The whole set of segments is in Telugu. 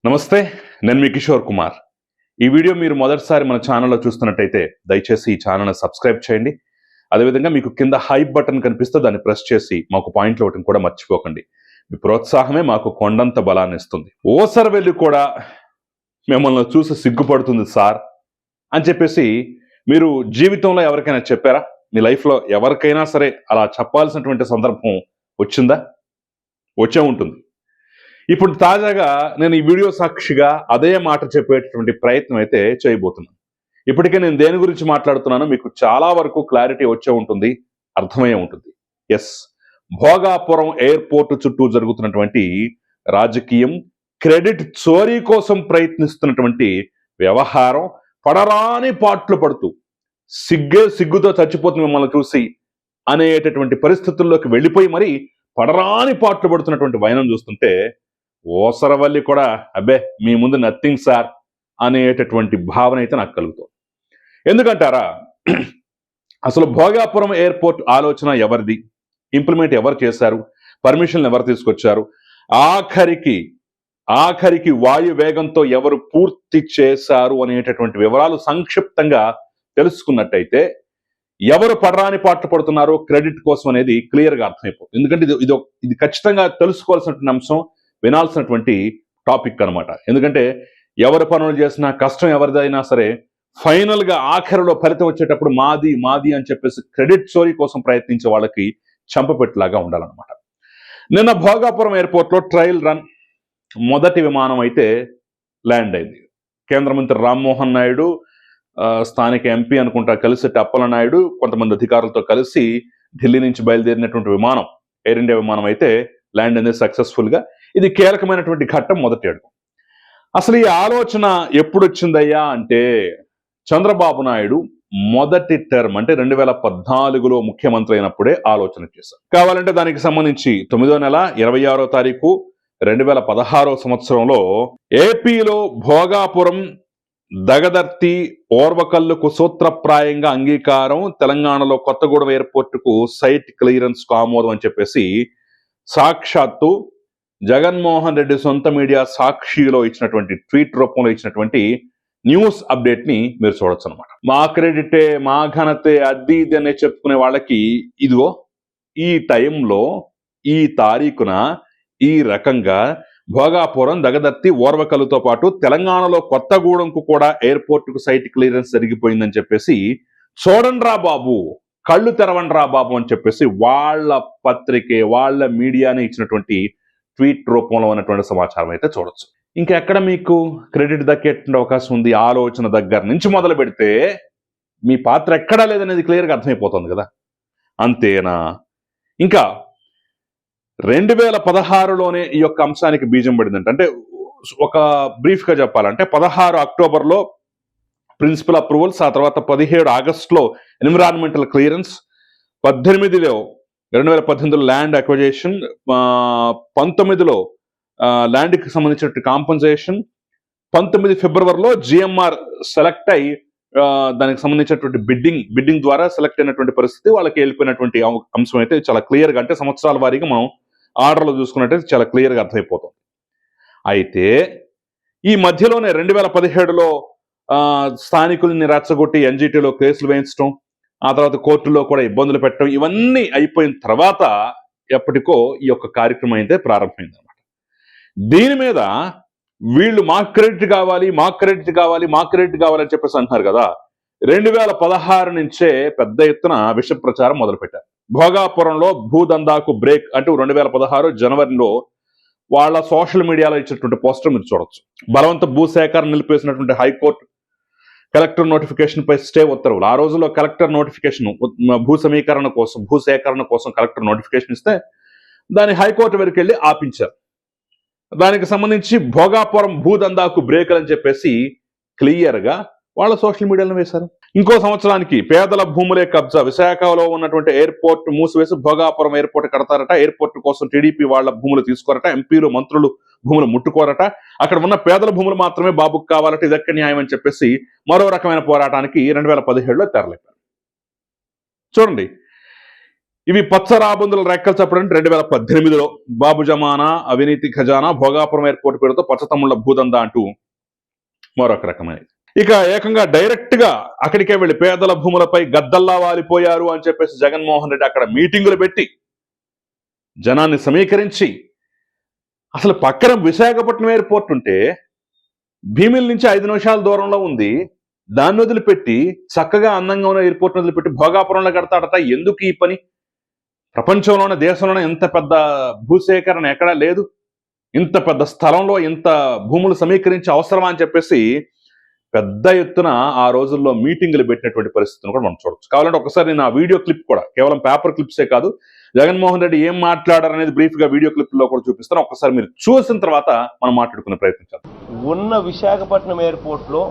నమస్తే, నేను మీ కిషోర్ కుమార్. ఈ వీడియో మీరు మొదటిసారి మన ఛానల్లో చూస్తున్నట్టయితే దయచేసి ఈ ఛానల్ని సబ్స్క్రైబ్ చేయండి. అదేవిధంగా మీకు కింద హైప్ బటన్ కనిపిస్తే దాన్ని ప్రెస్ చేసి మాకు పాయింట్లు ఇవ్వటం కూడా మర్చిపోకండి. మీ ప్రోత్సాహమే మాకు కొండంత బలాన్ని ఇస్తుంది. ఓసరవెల్లి కూడా మిమ్మల్ని చూసి సిగ్గుపడుతుంది సార్ అని చెప్పేసి మీరు జీవితంలో ఎవరికైనా చెప్పారా? మీ లైఫ్లో ఎవరికైనా సరే అలా చెప్పాల్సినటువంటి సందర్భం వచ్చిందా? వచ్చే ఉంటుంది. ఇప్పుడు తాజాగా నేను ఈ వీడియో సాక్షిగా అదే మాట చెప్పేటటువంటి ప్రయత్నం అయితే చేయబోతున్నాను. ఇప్పటికే నేను దేని గురించి మాట్లాడుతున్నానో మీకు చాలా వరకు క్లారిటీ వచ్చే ఉంటుంది, అర్థమయ్యే ఉంటుంది. ఎస్, భోగాపురం ఎయిర్పోర్ట్ చుట్టూ జరుగుతున్నటువంటి రాజకీయం, క్రెడిట్ చోరీ కోసం ప్రయత్నిస్తున్నటువంటి వ్యవహారం పడరాని పాట్లు పడుతూ సిగ్గుతో చచ్చిపోతుంది మిమ్మల్ని చూసి అనేటటువంటి పరిస్థితుల్లోకి వెళ్ళిపోయి మరి పడరాని పాట్లు పడుతున్నటువంటి వైనం చూస్తుంటే ఓసరవల్లి కూడా అబ్బే మీ ముందు నథింగ్ సార్ అనేటటువంటి భావన అయితే నాకు కలుగుతుంది. ఎందుకంటారా, అసలు భోగాపురం ఎయిర్పోర్ట్ ఆలోచన ఎవరిది, ఇంప్లిమెంట్ ఎవరు చేశారు, పర్మిషన్లు ఎవరు తీసుకొచ్చారు, ఆఖరికి వాయు వేగంతో ఎవరు పూర్తి చేశారు అనేటటువంటి వివరాలు సంక్షిప్తంగా తెలుసుకున్నట్టయితే ఎవరు పడరాని పాటలు పడుతున్నారో క్రెడిట్ కోసం అనేది క్లియర్గా అర్థమైపోతుంది. ఎందుకంటే ఇది ఖచ్చితంగా తెలుసుకోవాల్సినటువంటి అంశం, వినాల్సినటువంటి టాపిక్ అనమాట. ఎందుకంటే ఎవరు పనులు చేసినా, కష్టం ఎవరిదైనా సరే ఫైనల్గా ఆఖరిలో ఫలితం వచ్చేటప్పుడు మాది అని చెప్పేసి క్రెడిట్ చోరీ కోసం ప్రయత్నించే వాళ్ళకి చంపపెట్టులాగా ఉండాలన్నమాట. నిన్న భోగాపురం ఎయిర్పోర్ట్లో ట్రయల్ రన్ మొదటి విమానం అయితే ల్యాండ్ అయింది. కేంద్ర మంత్రి రామ్మోహన్ నాయుడు, స్థానిక ఎంపీ అనుకుంటా కలిసి అప్పలనాయుడు, కొంతమంది అధికారులతో కలిసి ఢిల్లీ నుంచి బయలుదేరినటువంటి విమానం, ఎయిర్ ఇండియా విమానం అయితే ల్యాండ్ అయింది సక్సెస్ఫుల్గా. ఇది కీలకమైనటువంటి ఘట్టం, మొదటి అడుగు. అసలు ఈ ఆలోచన ఎప్పుడు వచ్చిందయ్యా అంటే చంద్రబాబు నాయుడు మొదటి టర్మ్ అంటే 2014లో ముఖ్యమంత్రి అయినప్పుడే ఆలోచన చేశారు. కావాలంటే దానికి సంబంధించి 9వ నెల 26వ తారీఖు 2016 సంవత్సరంలో ఏపీలో భోగాపురం దగదర్తి ఓర్వకల్లుకు సూత్రప్రాయంగా అంగీకారం, తెలంగాణలో కొత్తగూడెం ఎయిర్పోర్టుకు సైట్ క్లియరెన్స్ ఆమోదం అని చెప్పేసి సాక్షాత్తు జగన్మోహన్ రెడ్డి సొంత మీడియా సాక్షిలో ఇచ్చినటువంటి ట్వీట్ రూపంలో ఇచ్చినటువంటి న్యూస్ అప్డేట్ ని మీరు చూడొచ్చు అనమాట. మా క్రెడిటే, మా ఘనతే, అది ఇది అనే చెప్పుకునే వాళ్ళకి ఇదిగో ఈ టైంలో ఈ తారీఖున ఈ రకంగా భోగాపురం దగదర్తి ఓర్వకల్లుతో పాటు తెలంగాణలో కొత్తగూడెంకు కూడా ఎయిర్పోర్టుకు సైట్ క్లియరెన్స్ జరిగిపోయిందని చెప్పేసి చూడండ్రా బాబు, కళ్ళు తెరవండ్రా బాబు అని చెప్పేసి వాళ్ళ పత్రికే, వాళ్ళ మీడియానే ఇచ్చినటువంటి ట్వీట్ రూపంలో ఉన్నటువంటి సమాచారం అయితే చూడొచ్చు. ఇంకెక్కడ మీకు క్రెడిట్ దక్కేటువంటి అవకాశం ఉంది? ఆలోచన దగ్గర నుంచి మొదలు పెడితే మీ పాత్ర ఎక్కడా లేదనేది క్లియర్గా అర్థమైపోతుంది కదా. అంతేనా? ఇంకా 2016లోనే ఈ యొక్క అంశానికి బీజం పడిందంటే, అంటే ఒక బ్రీఫ్గా చెప్పాలంటే 16 అక్టోబర్లో ప్రిన్సిపల్ అప్రూవల్స్, ఆ తర్వాత 17 ఆగస్టులో ఎన్విరాన్మెంటల్ క్లియరెన్స్, 2018లో ల్యాండ్ అక్విజిషన్, 19లో ల్యాండ్కి సంబంధించిన కాంపన్సేషన్, 19 ఫిబ్రవరిలో జిఎంఆర్ సెలెక్ట్ అయి దానికి సంబంధించినటువంటి బిడ్డింగ్ ద్వారా సెలెక్ట్ అయినటువంటి పరిస్థితి, వాళ్ళకి వెళ్ళిపోయినటువంటి అంశం అయితే చాలా క్లియర్గా, అంటే సంవత్సరాల వారీగా మనం ఆర్డర్లో చూసుకున్నట్టయితే చాలా క్లియర్గా అర్థమైపోతుంది. అయితే ఈ మధ్యలోనే 2017లో స్థానికుల్ని రెచ్చగొట్టి ఎన్జిటీలో కేసులు వేయించడం, ఆ తర్వాత కోర్టులో కూడా ఇబ్బందులు పెట్టడం, ఇవన్నీ అయిపోయిన తర్వాత ఎప్పటికో ఈ యొక్క కార్యక్రమం అయితే ప్రారంభమైంది అనమాట. దీని మీద వీళ్ళు మాకు క్రెడిట్ కావాలి అని చెప్పేసి అంటున్నారు కదా. 2016 నుంచే పెద్ద ఎత్తున విష ప్రచారం మొదలుపెట్టారు. భోగాపురంలో భూదందాకు బ్రేక్ అంటూ 2016 జనవరిలో వాళ్ళ సోషల్ మీడియాలో ఇచ్చినటువంటి పోస్టర్ మీరు చూడొచ్చు. బలవంత భూసేకరణ నిలిపేసినటువంటి హైకోర్టు కలెక్టర్ నోటిఫికేషన్ పై స్టే ఉత్తర్వులు. ఆ రోజుల్లో కలెక్టర్ నోటిఫికేషన్, భూసేకరణ కోసం కలెక్టర్ నోటిఫికేషన్ ఇస్తే దాన్ని హైకోర్టు వరకు వెళ్ళి ఆపించారు. దానికి సంబంధించి భోగాపురం భూదందాకు బ్రేక్ అని చెప్పేసి క్లియర్గా వాళ్ళ సోషల్ మీడియాలో వేశారు. ఇంకో సంవత్సరానికి పేదల భూములే కబ్జా, విశాఖలో ఉన్నటువంటి ఎయిర్పోర్ట్ మూసివేసి భోగాపురం ఎయిర్పోర్ట్ కడతారట, ఎయిర్పోర్ట్ కోసం టీడీపీ వాళ్ళ భూములు తీసుకోరట, ఎంపీలు మంత్రులు భూములు ముట్టుకోరట, అక్కడ ఉన్న పేదల భూములు మాత్రమే బాబుకు కావాలట, ఇదెక్క న్యాయం అని చెప్పేసి మరో రకమైన పోరాటానికి 2017లో తెరలేపారు. చూడండి, ఇవి పచ్చ రాబందుల రెక్కలు చెప్పడం 2018లో బాబు జమానా, అవినీతి ఖజానా, భోగాపురం ఎయిర్పోర్ట్ పేరుతో పచ్చతమ్ముళ్ల భూదందా అంటూ మరొక రకమైనది. ఇక ఏకంగా డైరెక్ట్ గా అక్కడికే వెళ్లి పేదల భూములపై గద్దల్లా వాలిపోయారు అని చెప్పేసి జగన్మోహన్ రెడ్డి అక్కడ మీటింగులు పెట్టి జనాన్ని సమీకరించి, అసలు పక్కన విశాఖపట్నం ఎయిర్పోర్ట్ ఉంటే భీమిల నుంచి 5 నిమిషాల దూరంలో ఉంది, దాన్ని వదిలిపెట్టి చక్కగా అందంగా ఉన్న ఎయిర్పోర్ట్ వదిలిపెట్టి భోగాపురంలో కడతాడట. ఎందుకు ఈ పని? ప్రపంచంలోనే, దేశంలోనే ఇంత పెద్ద భూసేకరణ ఎక్కడా లేదు. ఇంత పెద్ద స్థలంలో ఇంత భూములు సమీకరించి అవసరమా అని చెప్పేసి పెద్ద ఎత్తున ఆ రోజుల్లో మీటింగులు పెట్టినటువంటి పరిస్థితిని కూడా మనం చూడొచ్చు. కావాలంటే ఒకసారి నేను ఆ వీడియో క్లిప్ కూడా, కేవలం పేపర్ క్లిప్సే కాదు, జగన్మోహన్ రెడ్డి ఏం మాట్లాడారు అనేది బ్రీఫ్ గా వీడియో క్లిప్ లో కూడా చూపిస్తాను. ఒకసారి మీరు చూసిన తర్వాత మనం మాట్లాడుకునే ప్రయత్నించాలి. ఉన్న విశాఖపట్నం ఎయిర్పోర్ట్ లో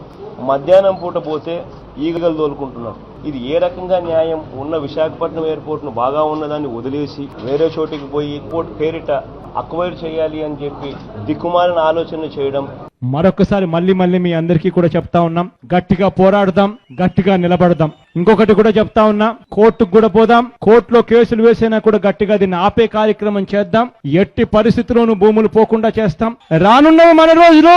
మధ్యాహ్నం పూట పోతే ఈగలు తోలుకుంటున్నారు. ఇది ఏ రకంగా న్యాయం? ఉన్న విశాఖపట్నం ఎయిర్పోర్ట్ ను బాగా ఉన్నదాన్ని వదిలేసి వేరే చోటికి పోయి ఎయిర్పోర్ట్ పేరిట అక్వైర్ చేయాలి అని చెప్పి దిక్కుమాలిన ఆలోచన చేయడం. మరొకసారి మళ్ళీ మీ అందరికీ కూడా చెప్తా ఉన్నాం, గట్టిగా పోరాడదాం, గట్టిగా నిలబడదాం. ఇంకొకటి కూడా చెప్తా ఉన్నా, కోర్టుకు కూడా పోదాం, కోర్టులో కేసులు వేసినా కూడా గట్టిగా దీన్ని ఆపే కార్యక్రమం చేద్దాం. ఎట్టి పరిస్థితుల్లోనూ భూములు పోకుండా చేస్తాం. రానున్న మన రోజులు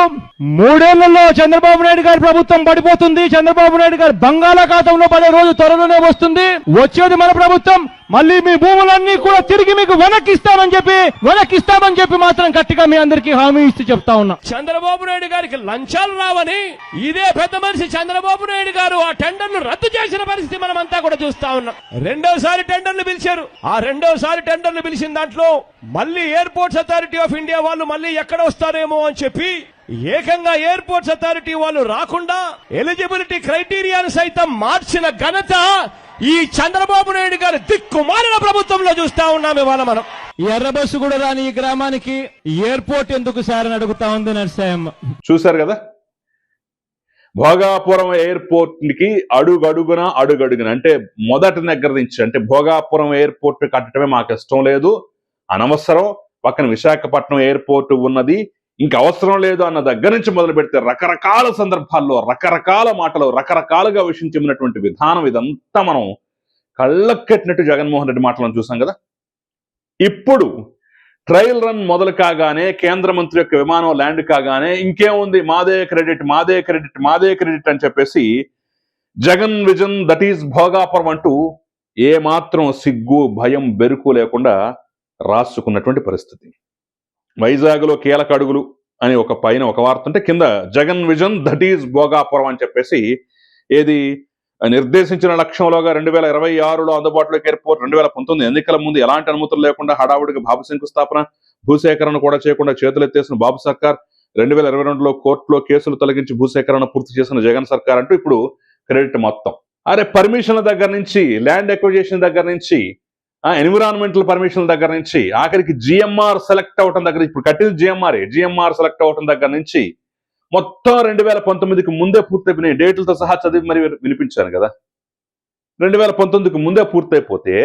3 ఏళ్లలో చంద్రబాబు నాయుడు గారి ప్రభుత్వం పడిపోతుంది. చంద్రబాబు నాయుడు గారి బంగాళాఖాతంలో పడే రోజు త్వరలోనే వస్తుంది. వచ్చేది మన ప్రభుత్వం. మళ్ళీ మీ భూములన్నీ కూడా తిరిగి మీకు వెనక్కిస్తామని చెప్పి మాత్రం గట్టిగా మీ అందరికీ హామీ ఇస్తూ చెప్తా ఉన్నా. చంద్రబాబు నాయుడు గారికి లంచాలు రావని ఇదే పెద్ద మనిషి చంద్రబాబు నాయుడు గారు ఆ టెండర్ను రద్దు చేసిన పరిస్థితి మనమంతా కూడా చూస్తా ఉన్నాం. రెండోసారి టెండర్లు పిలిచారు. ఆ రెండోసారి టెండర్లు పిలిచిన దాంట్లో మళ్ళీ ఎయిర్పోర్ట్స్ అథారిటీ ఆఫ్ ఇండియా వాళ్ళు మళ్ళీ ఎక్కడ వస్తారేమో అని చెప్పి ఏకంగా ఎయిర్పోర్ట్స్ అథారిటీ వాళ్ళు రాకుండా ఎలిజిబిలిటీ క్రైటీరియాను సైతం మార్చిన ఘనత ఈ చంద్రబాబు నాయుడు గారి దిక్కుమాలిన ప్రభుత్వంలో చూస్తా ఉన్నాం. ఇవాళ మనం ఎర్ర బస్సు కూడా రాని ఈ గ్రామానికి ఎయిర్పోర్ట్ ఎందుకు సార్ అని అడుగుతా ఉంది నరసాయమ్మ. చూశారు కదా, భోగాపురం ఎయిర్పోర్ట్ కి అడుగడుగున అంటే మొదటి దగ్గర నుంచి, అంటే భోగాపురం ఎయిర్పోర్ట్ కట్టడమే మాకు ఇష్టం లేదు, అనవసరం, పక్కన విశాఖపట్నం ఎయిర్పోర్ట్ ఉన్నది, ఇంక అవసరం లేదు అన్న దగ్గర నుంచి మొదలు పెడితే రకరకాల సందర్భాల్లో రకరకాల మాటలు రకరకాలుగా విషయం చెప్పినటువంటి విధానం ఇదంతా మనం కళ్ళకెట్టినట్టు జగన్మోహన్ రెడ్డి మాటలను చూసాం కదా. ఇప్పుడు ట్రయల్ రన్ మొదలు కాగానే, కేంద్ర మంత్రి యొక్క విమానం ల్యాండ్ కాగానే ఇంకేముంది, మాదే క్రెడిట్ అని చెప్పేసి Jagan vision that is Bhogapuram అంటూ ఏ మాత్రం సిగ్గు భయం బెరుకు లేకుండా రాసుకున్నటువంటి పరిస్థితి. వైజాగ్లో కీలక అడుగులు అని ఒక పైన ఒక వార్త ఉంటే కింద Jagan vision that is Bhogapuram అని చెప్పేసి, ఏది నిర్దేశించిన లక్ష్యంలోగా 2026లో అందుబాటులోకి ఎయిర్పోర్ట్, 2019 ఎన్నికల ముందు ఎలాంటి అనుమతులు లేకుండా హడావుడిగా బాబు శంకుస్థాపన, భూసేకరణ కూడా చేయకుండా చేతులెత్తేసిన బాబు సర్కార్, 2022లో కోర్టులో కేసులు తొలగించి భూసేకరణ పూర్తి చేసిన జగన్ సర్కార్ అంటూ ఇప్పుడు క్రెడిట్ మొత్తం. అరే పర్మిషన్ల దగ్గర నుంచి, ల్యాండ్ ఎక్విజిషన్ దగ్గర నుంచి, ఎన్విరాన్మెంటల్ పర్మిషన్ల దగ్గర నుంచి, ఆఖరికి జిఎంఆర్ సెలెక్ట్ అవటం దగ్గర, ఇప్పుడు కట్టిన జిఎంఆర్ సెలెక్ట్ అవటం దగ్గర నుంచి మొత్తం 2019కి ముందే పూర్తయిపోయినాయి. డేట్లతో సహా చదివి మరి వినిపించాను కదా. 2019కి ముందే పూర్తయిపోతే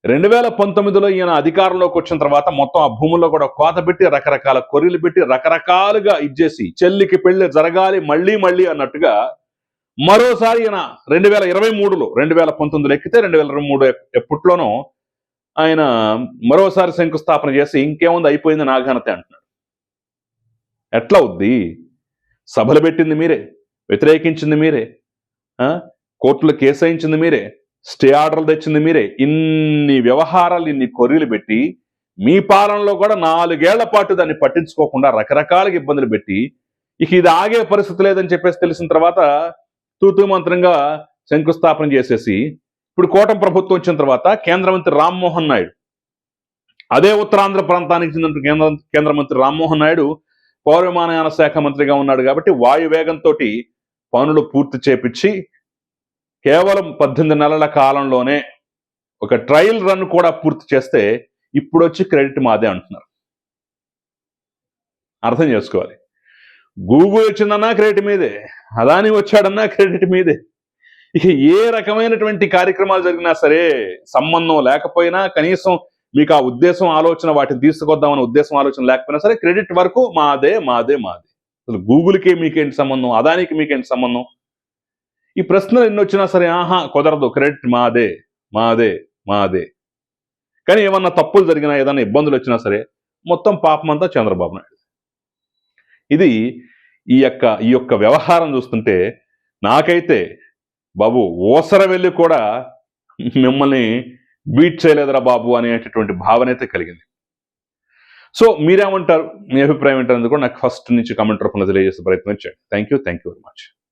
2019లో ఈయన అధికారంలోకి వచ్చిన తర్వాత మొత్తం ఆ భూముల్లో కూడా కోత పెట్టి, రకరకాల కొర్రీలు పెట్టి, రకరకాలుగా ఇచ్చేసి చెల్లికి పెళ్లి జరగాలి మళ్ళీ అన్నట్టుగా మరోసారి ఈయన 2023లో 2019 ఎక్కితే 2023 ఎప్పట్లోనో ఆయన మరోసారి శంకుస్థాపన చేసి ఇంకేముంది అయిపోయింది నా ఘనత అంటున్నాడు. ఎట్లా అవుద్ది? సభలు పెట్టింది మీరే, వ్యతిరేకించింది మీరే, కోర్టులో కేసు వేయించింది మీరే, స్టే ఆర్డర్లు తెచ్చింది మీరే. ఇన్ని వ్యవహారాలు, ఇన్ని కొర్రీలు పెట్టి మీ పాలనలో కూడా 4 ఏళ్ల పాటు దాన్ని పట్టించుకోకుండా రకరకాలుగా ఇబ్బందులు పెట్టి, ఇక ఇది ఆగే పరిస్థితి లేదని చెప్పేసి తెలిసిన తర్వాత తూతూ మంత్రంగా శంకుస్థాపన చేసేసి, ఇప్పుడు కూటమి ప్రభుత్వం వచ్చిన తర్వాత కేంద్ర మంత్రి రామ్మోహన్ నాయుడు, అదే ఉత్తరాంధ్ర ప్రాంతానికి చెందిన కేంద్ర మంత్రి రామ్మోహన్ నాయుడు పౌర విమానయాన శాఖ మంత్రిగా ఉన్నాడు కాబట్టి వాయువేగంతో పనులు పూర్తి చేపించి కేవలం 18 నెలల కాలంలోనే ఒక ట్రయల్ రన్ కూడా పూర్తి చేస్తే ఇప్పుడు వచ్చి క్రెడిట్ మాదే అంటున్నారు. అర్థం చేసుకోవాలి. గూగుల్ వచ్చిందన్నా క్రెడిట్ మీదే, అదాని వచ్చాడన్నా క్రెడిట్ మీదే. ఇక ఏ రకమైనటువంటి కార్యక్రమాలు జరిగినా సరే, సంబంధం లేకపోయినా, కనీసం మీకు ఆ ఉద్దేశం ఆలోచన వాటిని తీసుకొద్దామన్న ఉద్దేశం ఆలోచన లేకపోయినా సరే, క్రెడిట్ వరకు మాదే. అసలు గూగుల్కి మీకేంటి సంబంధం, అదానికి మీకేంటి సంబంధం? ఈ ప్రశ్నలు ఎన్ని వచ్చినా సరే కుదరదు, క్రెడిట్ మాదే. కానీ ఏమన్నా తప్పులు జరిగినా ఏదైనా ఇబ్బందులు వచ్చినా సరే మొత్తం పాపం అంతా చంద్రబాబు నాయుడు. ఇది ఈ యొక్క వ్యవహారం చూస్తుంటే నాకైతే బాబు ఓసర వెళ్ళి కూడా మిమ్మల్ని బీట్ చేయలేదురా బాబు అనేటటువంటి భావన అయితే కలిగింది. సో మీరేమంటారు, మీ అభిప్రాయం ఏంటనేది కూడా నాకు ఫస్ట్ నుంచి కామెంట్ రూపంలో తెలియజేసే ప్రయత్నం చేయండి. Thank you very much.